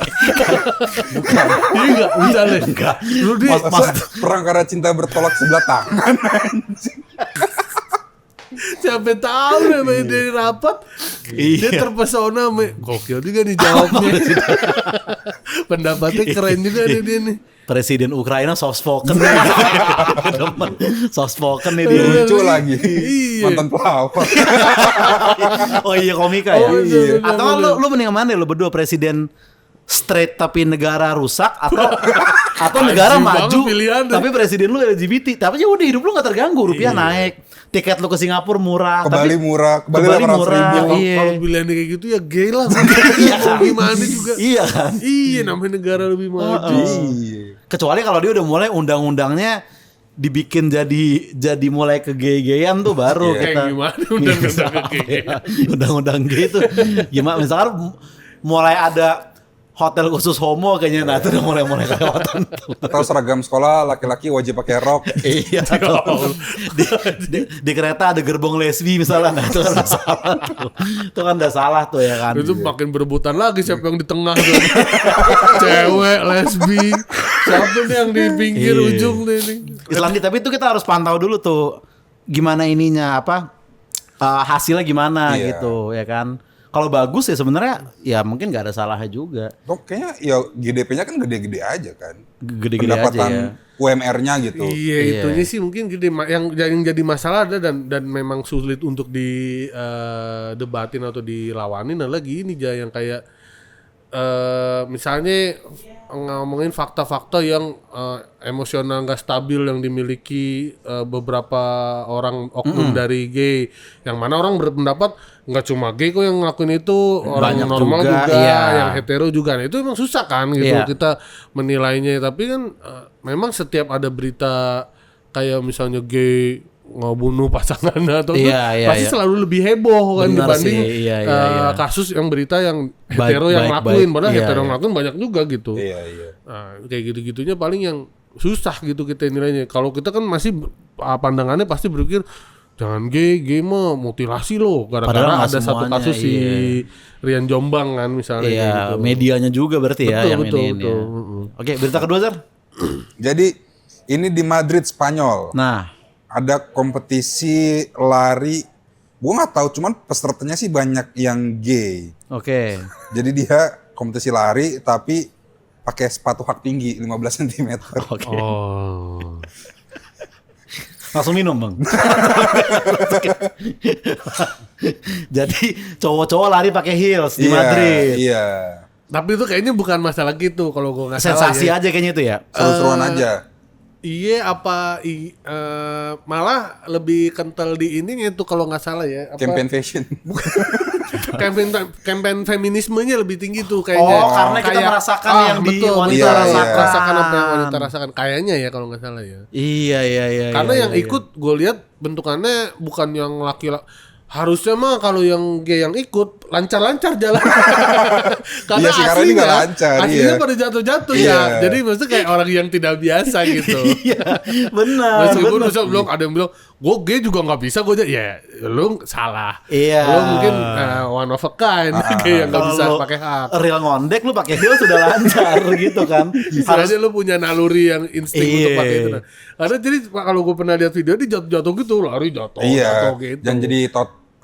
iya enggak misalnya enggak lu dia Masa perang karena cinta bertolak sebelah tangan. siapa tahu namanya dari rapat dia Iya. terpesona gokil juga nih jawabnya pendapatnya keren juga nih dia nih. Presiden Ukraina soft spoken nih. Soft spoken nih dia. Lucu lagi. Iya. Mantan pelawak. Oh iya komika ya. Oh, iya. Atau lu mending mana lu berdua presiden straight tapi negara rusak atau negara Anjing banget maju pilihannya. tapi presiden lu LGBT tapi ya udah hidup lu nggak terganggu rupiah naik tiket lu ke Singapura murah Ke Bali murah, ke Bali Bali 800 murah, ribu. iya. Kalau pilihannya kayak gitu ya gay lah. Iya kan? Gimana juga. iya kan Iya namanya negara lebih maju. Iya. kecuali kalau dia udah mulai undang-undangnya dibikin jadi mulai ke gay-gayan tuh baru Iya. kita Kayak gimana undang-undang kayak gitu. undang-undang gay itu gimana misalkan mulai ada hotel khusus homo kayaknya nah itu udah mulai kelewatan tuh. Atau seragam sekolah laki-laki wajib pakai rok. Iya tuh. Di kereta ada gerbong lesbi misalnya nah itu kan udah salah tuh. Itu kan udah salah tuh ya kan. Itu makin berebutan lagi siapa yang di tengah tuh. Cewek, lesbi. Siapa nih yang di pinggir Iya. ujung nih nih. Islandia tapi itu kita harus pantau dulu tuh gimana ininya apa hasilnya gimana Iya. gitu ya kan. Kalau bagus ya sebenarnya ya mungkin nggak ada salahnya juga. Kok kayaknya ya GDP-nya kan gede-gede aja kan. Gede-gede aja Pendapatan ya. UMR-nya gitu. Iya, Iya. itunya sih mungkin gede. Yang jadi masalah ada dan memang sulit untuk di debatin atau dilawanin adalah gini aja yang kayak misalnya ngomongin fakta-fakta yang emosional nggak stabil yang dimiliki beberapa orang oknum dari gay, yang mana orang berpendapat nggak cuma gay kok yang ngelakuin itu, orang Banyak normal juga, juga, iya. yang hetero juga. Nah, itu emang susah kan gitu Iya. kita menilainya. Tapi kan memang setiap ada berita kayak misalnya gay ngebunuh pasangannya atau Iya, pasti iya. selalu lebih heboh kan Benar dibanding sih, iya. kasus yang berita yang Baik, hetero yang baik, ngelakuin, baik. padahal Iya, hetero yang iya. ngelakuin banyak juga gitu. Iya, iya. Nah, kayak gitu-gitunya paling yang susah gitu kita nilainya. Kalau kita kan masih pandangannya pasti berpikir jangan gay mah mutilasi loh. Padahal Gara-gara nggak ada satu semuanya, kasus si iya. Rian Jombang kan misalnya Iya, kayak gitu. medianya juga berarti ya Betul, yang betul, ini. betul. Ya. Oke, berita kedua Zar. Jadi ini di Madrid, Spanyol. Nah, Ada kompetisi lari. Gua nggak tahu, cuman pesertanya sih banyak yang gay. oke. Jadi dia kompetisi lari tapi pakai sepatu hak tinggi 15 cm. Oke. Oh. Langsung minum, Bang. Jadi cowok-cowok lari pakai heels di Madrid. Iya. Tapi itu kayaknya bukan masalah gitu kalau gua nggak salah. Sensasi ya. aja kayaknya itu ya. Seru-seruan aja. Iya malah lebih kental di ininya tuh kalau nggak salah ya. Campaign fashion. campaign feminismenya lebih tinggi tuh kayaknya. Oh, karena kita merasakan yang di betul, wanita betul, rasakan. rasakan apa yang wanita rasakan kayaknya ya kalau nggak salah ya. Iya. Karena iya, yang iya. ikut gue lihat bentukannya bukan yang laki-laki. Harusnya mah kalau yang gay yang ikut lancar-lancar jalan. Iya sih, karena ini nggak lancar, aslinya iya. pada jatuh-jatuh Iya. ya. Jadi maksudnya kayak orang yang tidak biasa gitu. Iya, benar. Meskipun benar. misal bilang ada yang bilang Gue gay juga nggak bisa, gue aja ya lu salah. Iya. Lu mungkin one of a kind, gay yang nggak bisa Kalau pakai hak. real ngondek lu pakai heel sudah lancar gitu kan. Istilahnya lu punya naluri yang insting Iya. untuk pakai itu. Nah. Karena jadi kalau gue pernah lihat video dia jatuh gitu, lari jatuh gitu. Dan jadi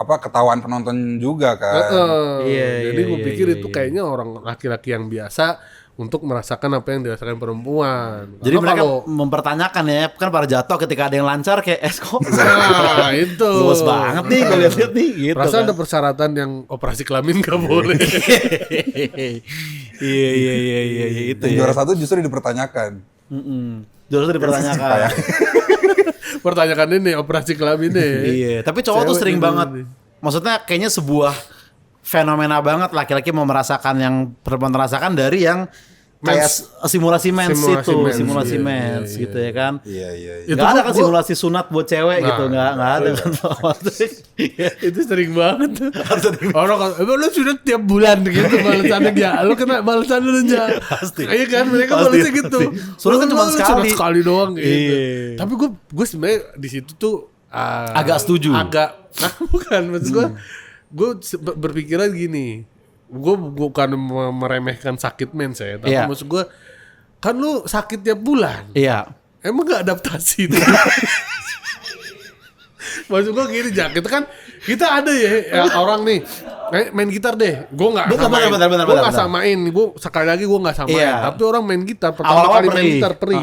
ketahuan penonton juga kan. Jadi gue iya, pikir iya, itu iya. kayaknya orang laki-laki yang biasa untuk merasakan apa yang dirasakan perempuan. Jadi Karena mereka kalau mempertanyakan ya, kan pada jatuh ketika ada yang lancar kayak kok. nah itu Luas banget nih gue lihat nih gitu. perasaan kan. ada persyaratan yang operasi kelamin gak boleh. Iya itu Dan ya. juara satu justru dipertanyakan. Juara itu dipertanyakan. Pertanyakan ini operasi kelamin nih. Iya, tapi cowok tuh Cewek sering ini. banget. Maksudnya kayaknya sebuah fenomena banget laki-laki mau merasakan yang perempuan rasakan dari yang kayak simulasi mens Simulasi itu, mens, simulasi iya, mens iya, gitu ya kan. Iya. Itu Nggak ada kan gua- simulasi sunat buat cewek gitu, nggak ada kan. Itu sering banget tuh. Orang kan, emang lu sudah tiap bulan gitu balasannya ya. Lu kena balasan lu aja. Pasti. Iya kan mereka Pasti, balasnya gitu. pasti. Surat kan Lu cuma surat sekali. sekali doang gitu. Iya. Tapi gue sebenarnya di situ tuh Agak setuju. Bukan maksud gue berpikiran gini. Gue bukan meremehkan sakit mens ya, tapi Iya. maksud gue kan lu sakit tiap bulan. Iya. Emang gak adaptasi tuh? Maksud gue gini, Jak, kita ada ya orang nih main gitar deh. Gue nggak samain. Gue nggak samain. Gue sekali lagi gue nggak samain. Iya. Tapi orang main gitar pertama Awal-awal kali main perih. gitar perih,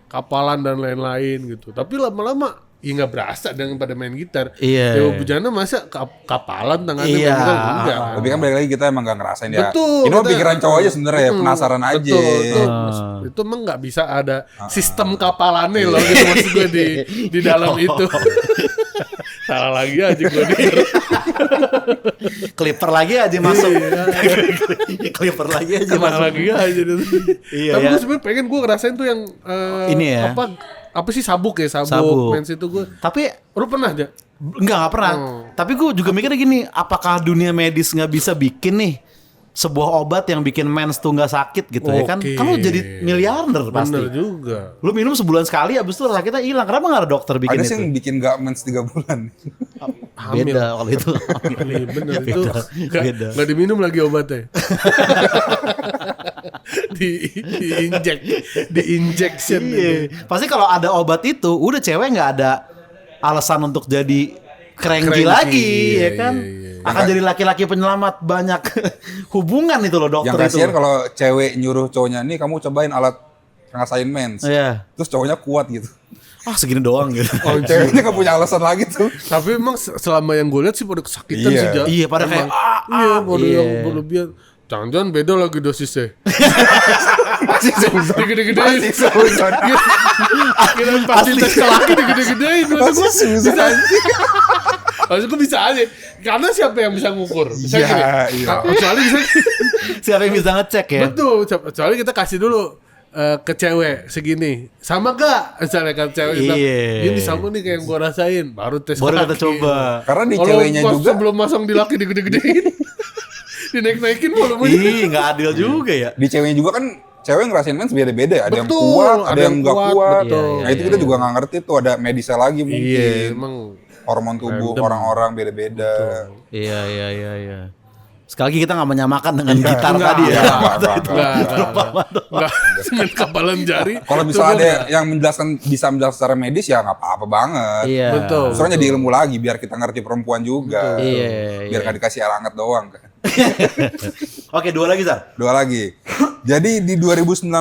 Kapalan dan lain-lain gitu. Tapi lama-lama ya nggak berasa dengan pada main gitar. Iya. Dewa Bujana masa kapalan tangannya Iya. main gitar enggak. Tapi kan balik lagi kita emang gak ngerasain ya. Betul, Ini mah kita- pikiran cowok aja sebenarnya ya, penasaran aja. Betul. Itu emang nggak bisa ada sistem kapalannya loh gitu maksud gue di dalam itu. Salah lagi aja gue denger. Clipper lagi aja masuk. Clipper lagi aja Salah masuk. lagi aja gitu. Iya, Tapi ya. gue sebenarnya pengen gue ngerasain tuh yang Ini ya. apa sih sabuk Sabuk. mens itu gue. Tapi Lu pernah aja? nggak pernah. Tapi gue juga mikirnya gini, apakah dunia medis nggak bisa bikin nih sebuah obat yang bikin mens tuh nggak sakit gitu ya kan? Oke. Kan lu jadi miliarder pasti. Bener juga. Lu minum sebulan sekali, abis itu sakitnya hilang. Kenapa nggak ada dokter bikin Ada itu? sih yang bikin gak mens 3 bulan. Hamil. Beda kalau itu. Iya bener itu beda. nggak diminum lagi obatnya. di injection. Iya. Pasti kalau ada obat itu, udah cewek nggak ada alasan untuk jadi cranky Cranky, lagi, iya, ya kan? iya, iya. Akan jadi laki-laki penyelamat banyak hubungan itu loh dokter Yang itu. kasihan kalau cewek nyuruh cowoknya, nih kamu cobain alat ngerasain mens. Iya. Terus cowoknya kuat gitu. Ah segini doang gitu. Oh, ceweknya gak punya alasan lagi tuh. Tapi emang selama yang gue lihat sih pada kesakitan Iya. sih Ja. Iya, pada kayak, Emang. Iya pada iya. yang berlebihan. Jangan-jangan beda lagi dosisnya. Masih susah. Digede-gedein. Masih susah. Kira pasti tes laki digede-gedein. Masih susah. Maksud gue bisa aja. Karena siapa yang bisa ngukur? Bisa Iya, gini. iya. Kecuali bisa. Siapa yang bisa ngecek ya? Betul. Kecuali kita kasih dulu ke cewek segini. Sama gak? Misalnya kan cewek bilang, Iya. ini sama nih kayak yang gue rasain. Baru tes Baru laki. kita coba. Karena di Kalau ceweknya pas juga sebelum masang di laki digede-gedein. Dinaik-naikin volumenya. Ih, nggak adil juga ya. di ceweknya juga kan cewek ngerasain mens beda-beda. Ada yang Betul, kuat, ada yang nggak kuat. betul. Nah itu kita juga nggak ngerti tuh ada medisnya lagi mungkin. Iya, emang Hormon tubuh orang-orang beda-beda. Iya. Sekali lagi kita nggak menyamakan dengan gitar Enggak, tadi ya. enggak. Dengan kapalan jari. Kalau itu misalnya ada enggak. yang bisa menjelaskan secara medis ya nggak apa-apa banget. Iya. Betul. Soalnya jadi ilmu lagi biar kita ngerti perempuan juga. Iya. Biar nggak dikasih air hangat doang kan. Oke, dua lagi Sar. Dua lagi. Jadi di 2019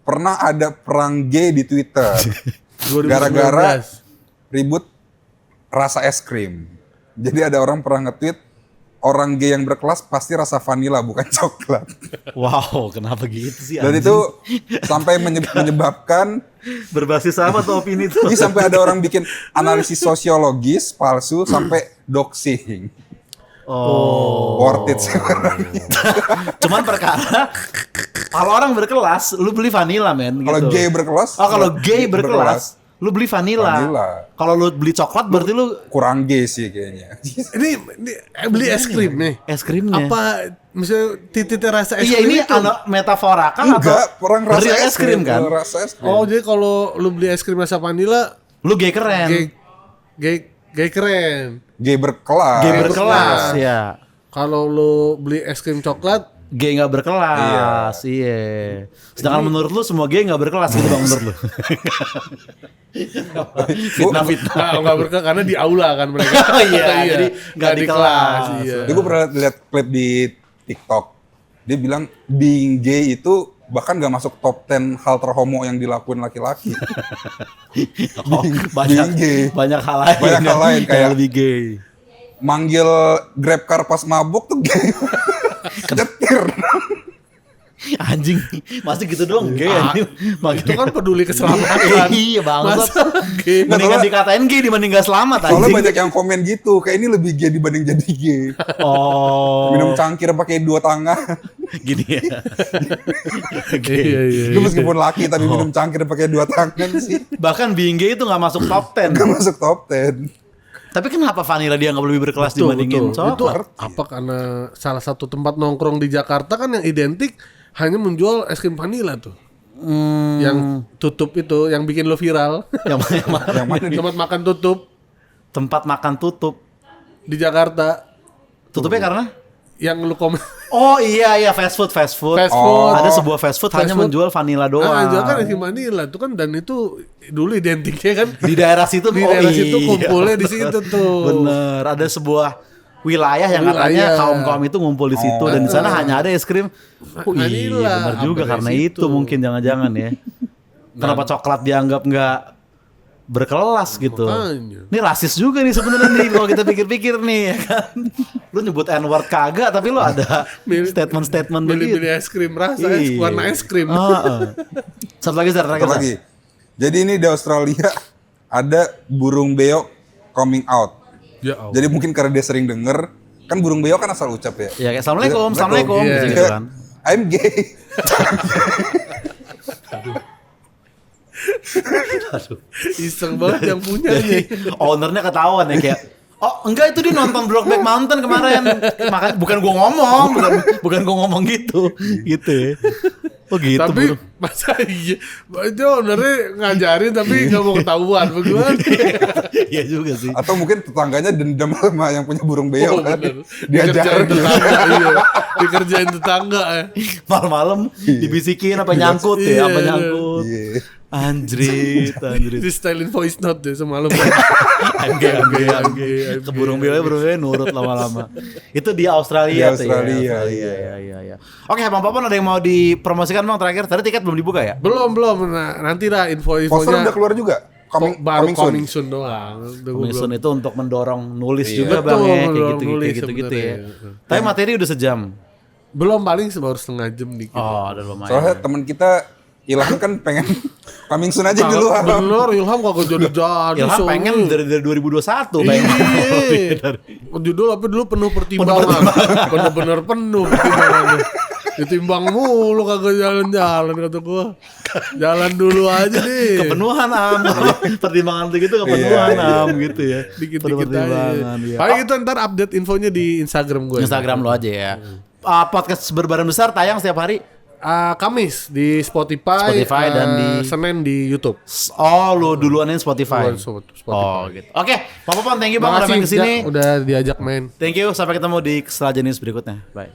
pernah ada perang gay di Twitter 2019. gara-gara ribut rasa es krim. Jadi ada orang pernah nge-tweet orang gay yang berkelas pasti rasa vanila bukan coklat. Wow, kenapa gitu sih? Dan anjing? itu sampai menyebabkan berbasis sama tuh opini tuh. ini sampai ada orang bikin analisis sosiologis palsu sampai doxing. Oh. Worth it sebenarnya. Cuman perkara kalau orang berkelas, lu beli vanilla men. Kalau gitu. gay berkelas, Oh kalau gay berkelas, lu beli vanilla. Vanilla. Kalau lu beli coklat berarti lu kurang gay sih kayaknya. Ini beli es krim nih. es krimnya. Apa misalnya titiknya rasa es Iya krim ini itu? metafora kan Enggak, atau orang rasa real es krim kan? Rasa es krim. Oh, jadi kalau lu beli es krim rasa vanila, Lu gay keren. gay gay keren. Gay berkelas. Gay berkelas ya. Kalau lu beli es krim coklat, Gay nggak berkelas, iya. Sedangkan menurut lu semua gay nggak berkelas gitu bang menurut lu? Fitnah. nggak berkelas karena di aula kan mereka. Oh iya, jadi nggak di kelas. Iya. Gue pernah lihat klip di TikTok. Dia bilang being gay itu bahkan gak masuk top 10 hal terhomo yang dilakuin laki-laki. Oh, being gay. banyak hal lain. Banyak hal lain, yang kayak lebih gay. Manggil Grab car pas mabuk tuh gay. Nyetir. Anjing, masih gitu doang gay anjing. Itu kan peduli keselamatan. Iya bangsat. Masa gay? Mendingan dikatain gay dibanding gak selamat anjing. Soalnya banyak yang komen gitu, kayak ini lebih gay dibanding jadi gay. Oh. Minum cangkir pakai 2 tangan. Gini ya. Iya. Lu meskipun laki tapi minum cangkir pakai 2 tangan sih. Bahkan being gay itu gak masuk top 10. Gak masuk top 10. Tapi kenapa vanilla dia nggak lebih berkelas Betul. dibandingin Itu coklat? apa karena salah satu tempat nongkrong di Jakarta kan yang identik hanya menjual es krim vanila tuh. Yang tutup itu, yang bikin lo viral. Yang mana? Yang mana nih? Tempat makan tutup Tempat makan tutup. di Jakarta. Tutupnya karena? Yang lu komen. Oh iya fast food. Fast food. Ada sebuah fast food hanya food. menjual vanilla doang. Jual kan es krim vanila tuh kan, dan itu dulu identiknya kan Di daerah situ. di oh daerah iya. situ kumpulnya di situ tuh. Bener, ada sebuah wilayah yang katanya Wilayah. kaum itu ngumpul di situ dan di sana hanya ada es krim. Oh iya, Vanilla. bener juga Apa karena dari itu situ? mungkin jangan-jangan ya. Kenapa coklat dianggap nggak berkelas gitu? Makanya. Ini rasis juga nih sebenarnya nih kalau kita pikir-pikir nih ya kan. Lu nyebut N-word kagak tapi lu ada statement-statement begitu. Beli-beli es krim rasa Iya. warna es krim. Satu lagi Zar, Satu lagi. Jadi ini di Australia ada burung beo coming out. Ya Allah. Jadi mungkin karena dia sering denger, kan burung beo kan asal ucap ya. Ya kayak assalamualaikum, assalamualaikum Iya. gitu kan. I'm gay. Iseng banget yang punyanya. Ownernya ketahuan ya kayak, oh enggak itu dia nonton Brokeback Mountain kemarin. Makanya bukan gua ngomong, bukan gua ngomong gitu ya. Oh gitu. Tapi bro. masa iya, itu ownernya ngajarin tapi nggak mau ketahuan bagaimana? Iya juga sih. Atau mungkin tetangganya dendam sama yang punya burung beo kan. Bener. Diajarin. Dikerjain tetangga, iya. Dikerjain tetangga ya. Malam-malam dibisikin apa nyangkut ya, apa Iya. nyangkut. Iya. Anjrit. Di stylein voice note deh semalam. I'm gay. Ke burung beo nurut lama-lama. Itu di Australia. Di tuh ya, Australia, iya. Oke, Bang Popon ada yang mau dipromosikan Bang terakhir? Tadi tiket belum dibuka ya? belum. Nah, nanti lah Poster info-infonya. udah keluar juga. Baru coming soon. coming soon doang. Udah gua Commission belum. itu untuk mendorong nulis Iya. juga Bang Betul, ya, kayak mendorong nulis gitu ya. sebenarnya. Tapi materi udah sejam. Belum, paling baru setengah jam dikit. Oh, udah lumayan. Soalnya teman kita Ilham kan pengen coming soon aja dulu. Bener, Ilham kagak jadi-jadi. Ilham pengen dari 2021 pengen. Iya. Judul apa dulu penuh pertimbangan. Bener-bener penuh pertimbangannya. Ditimbang mulu kagak jalan-jalan kata gua. Jalan dulu aja deh. Kepenuhan pertimbangan itu kepenuhan gitu ya. Dikit-dikit aja. Pertimbangan, iya. Paling itu ntar update infonya di Instagram gue. Instagram lo aja ya. Podcast berbadan besar tayang setiap hari. Kamis di Spotify Dan di Senin di YouTube. Oh, lu duluanin Spotify. Spotify. Oh, gitu. Oke, Pak Popon, thank you Bang udah main Makasih kesini. udah diajak main. Thank you, sampai ketemu di Setelah Jenis berikutnya. Bye.